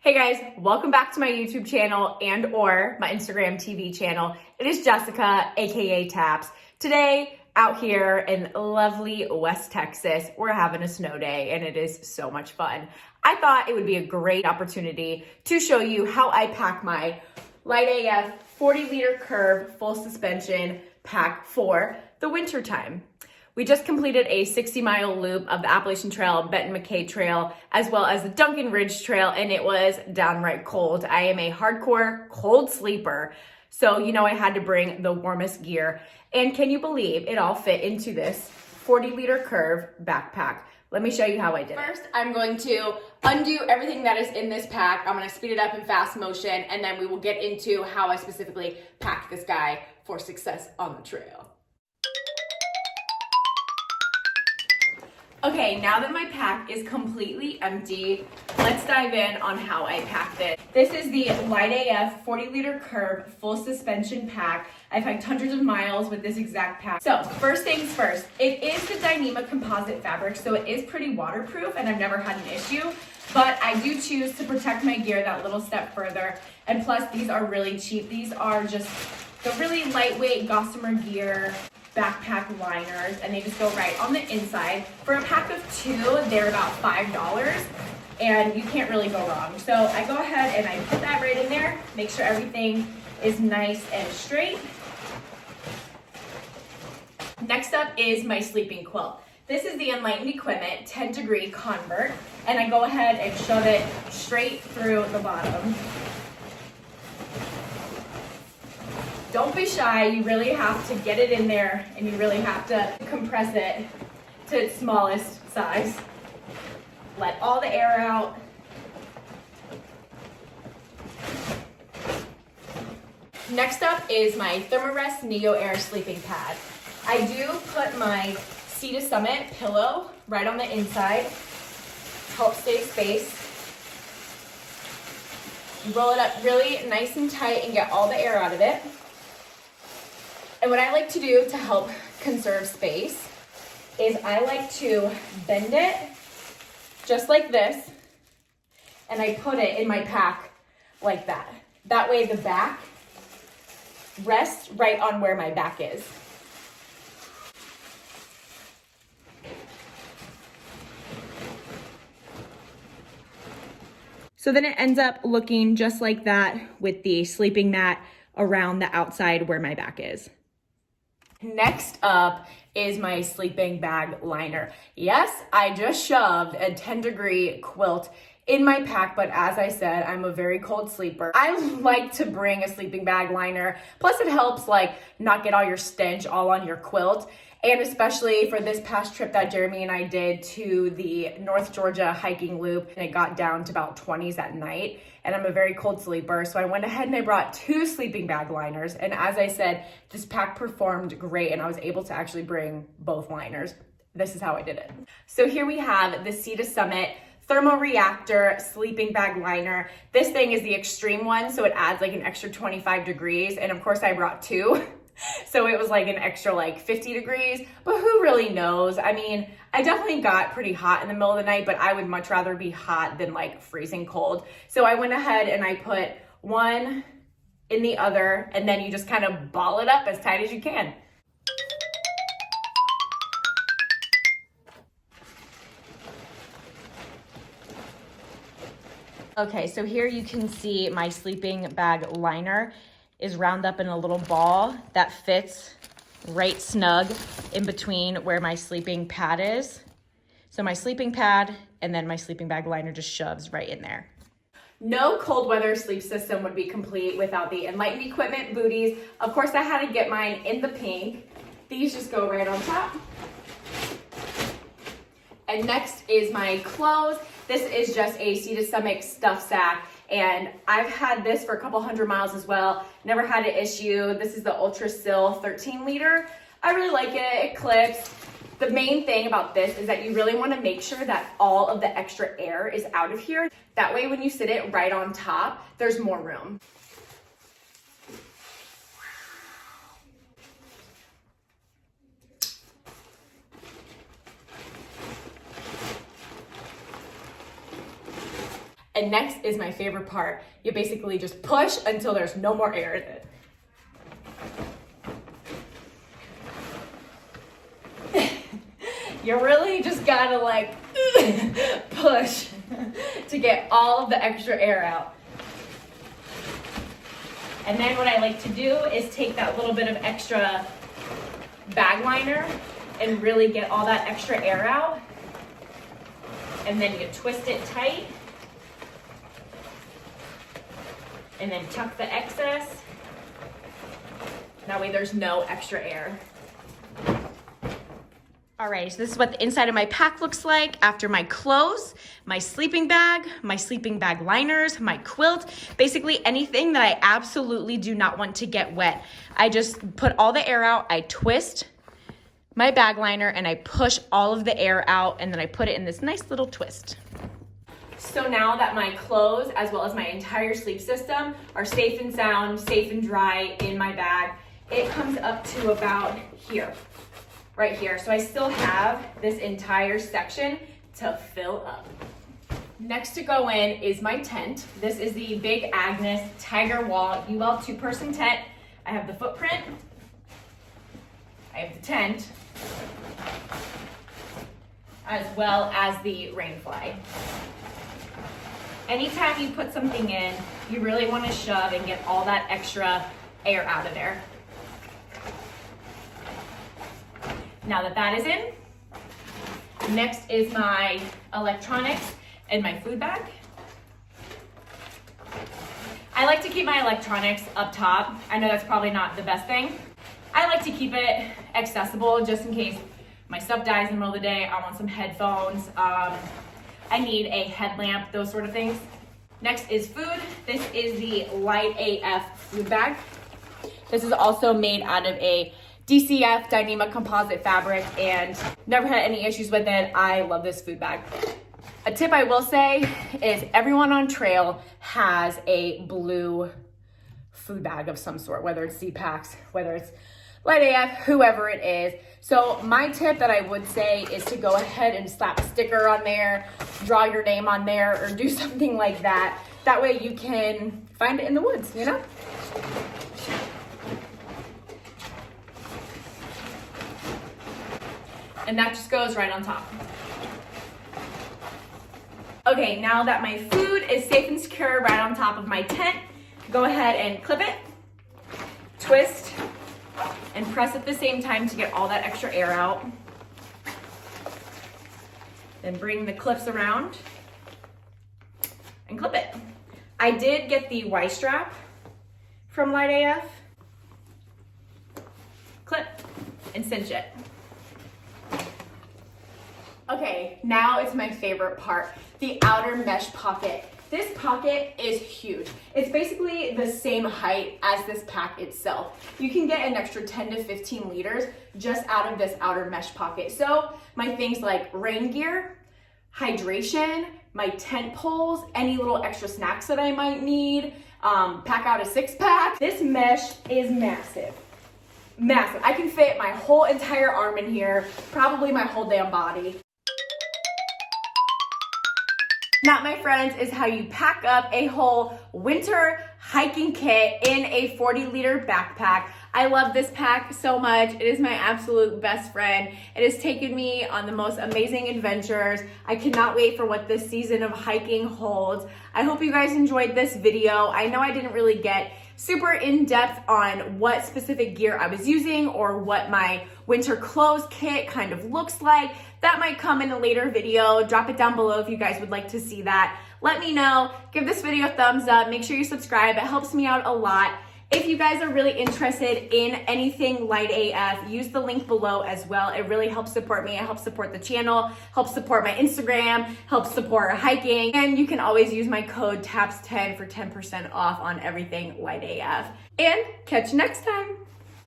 Hey guys, welcome back to my YouTube channel and or my Instagram TV channel. It is Jessica, aka Taps. Today, out here in lovely West Texas, we're having a snow day and it is so much fun. I thought it would be a great opportunity to show you how I pack my LITEAF 40-liter curve full suspension pack for the winter time. We just completed a 60-mile loop of the Appalachian Trail, Benton McKay Trail, as well as the Duncan Ridge Trail, and it was downright cold. I am a hardcore cold sleeper, so you know I had to bring the warmest gear. And can you believe it all fit into this 40-liter curve backpack? Let me show you how I did it. First, I'm going to undo everything that is in this pack. I'm gonna speed it up in fast motion, and then we will get into how I specifically packed this guy for success on the trail. Okay, now that my pack is completely empty, let's dive in on how I packed it. This is the LITEAF 40-liter curve full suspension pack. I've hiked hundreds of miles with this exact pack. So first things first, it is the Dyneema composite fabric, so it is pretty waterproof and I've never had an issue, but I do choose to protect my gear that little step further. And plus, these are really cheap. These are just the really lightweight Gossamer Gear backpack liners, and they just go right on the inside. For a pack of 2, they're about $5, and you can't really go wrong. So I go ahead and I put that right in there, make sure everything is nice and straight. Next up is my sleeping quilt. This is the Enlightened Equipment 10-degree convert, and I go ahead and shove it straight through the bottom. Don't be shy, you really have to get it in there and you really have to compress it to its smallest size. Let all the air out. Next up is my Thermarest Neo Air sleeping pad. I do put my Sea to Summit pillow right on the inside, help stay space. You roll it up really nice and tight and get all the air out of it. And what I like to do to help conserve space is I like to bend it just like this, and I put it in my pack like that. That way the back rests right on where my back is. So then it ends up looking just like that with the sleeping mat around the outside where my back is. Next up is my sleeping bag liner. Yes, I just shoved a 10-degree quilt in my pack, but as I said, I'm a very cold sleeper. I like to bring a sleeping bag liner. Plus it helps like not get all your stench all on your quilt. And especially for this past trip that Jeremy and I did to the North Georgia hiking loop, and it got down to about 20s at night, and I'm a very cold sleeper, so I went ahead and I brought 2 sleeping bag liners, and as I said, this pack performed great, and I was able to actually bring both liners. This is how I did it. So here we have the Sea to Summit Thermoreactor sleeping bag liner. This thing is the extreme one, so it adds like an extra 25 degrees, and of course I brought 2. So it was like an extra like 50 degrees, but who really knows? I mean, I definitely got pretty hot in the middle of the night, but I would much rather be hot than like freezing cold. So I went ahead and I put one in the other, and then you just kind of ball it up as tight as you can. Okay, so here you can see my sleeping bag liner is round up in a little ball that fits right snug in between where my sleeping pad is. So my sleeping pad and then my sleeping bag liner just shoves right in there. No cold weather sleep system would be complete without the Enlightened Equipment booties. Of course, I had to get mine in the pink. These just go right on top. And next is my clothes. This is just a Sea to Summit stuff sack, and I've had this for a couple hundred miles as well. Never had an issue. This is the Ultra Sil 13-liter. I really like it. It clips. The main thing about this is that you really want to make sure that all of the extra air is out of here. That way when you sit it right on top, there's more room. And next is my favorite part. You basically just push until there's no more air in it. You really just gotta like push to get all of the extra air out. And then what I like to do is take that little bit of extra bag liner and really get all that extra air out. And then you twist it tight. And then tuck the excess. That way there's no extra air. All right, so this is what the inside of my pack looks like after my clothes, my sleeping bag liners, my quilt, basically anything that I absolutely do not want to get wet. I just put all the air out, I twist my bag liner, and I push all of the air out, and then I put it in this nice little twist. So now that my clothes, as well as my entire sleep system, are safe and sound, safe and dry in my bag, it comes up to about here. Right here. So I still have this entire section to fill up. Next to go in is my tent. This is the Big Agnes Tiger Wall UL 2-person tent. I have the footprint. I have the tent. As well as the rain fly. Anytime you put something in, you really want to shove and get all that extra air out of there. Now that that is in, next is my electronics and my food bag. I like to keep my electronics up top. I know that's probably not the best thing. I like to keep it accessible just in case my stuff dies in the middle of the day. I want some headphones. I need a headlamp, those sort of things. Next is food. This is the LITEAF food bag. This is also made out of a DCF Dyneema composite fabric and never had any issues with it. I love this food bag. A tip I will say is everyone on trail has a blue food bag of some sort, whether it's Z-Packs, whether it's LITEAF, whoever it is. So my tip that I would say is to go ahead and slap a sticker on there, draw your name on there, or do something like that. That way you can find it in the woods, you know? And that just goes right on top. Okay, now that my food is safe and secure right on top of my tent, go ahead and clip it, twist, and press at the same time to get all that extra air out. Then bring the clips around and clip it. I did get the Y strap from LITEAF. Clip and cinch it. Okay, now it's my favorite part, the outer mesh pocket. This pocket is huge. It's basically the same height as this pack itself. You can get an extra 10 to 15 liters just out of this outer mesh pocket. So my things like rain gear, hydration, my tent poles, any little extra snacks that I might need, pack out a 6-pack. This mesh is massive. Massive. I can fit my whole entire arm in here, probably my whole damn body. That, my friends, is how you pack up a whole winter hiking kit in a 40-liter backpack. I love this pack so much. It is my absolute best friend. It has taken me on the most amazing adventures. I cannot wait for what this season of hiking holds. I hope you guys enjoyed this video. I know I didn't really get super in-depth on what specific gear I was using or what my winter clothes kit kind of looks like. That might come in a later video. Drop it down below if you guys would like to see that. Let me know. Give this video a thumbs up. Make sure you subscribe. It helps me out a lot. If you guys are really interested in anything LITEAF, use the link below as well. It really helps support me. It helps support the channel, helps support my Instagram, helps support hiking. And you can always use my code TAPS10 for 10% off on everything LITEAF. And catch you next time.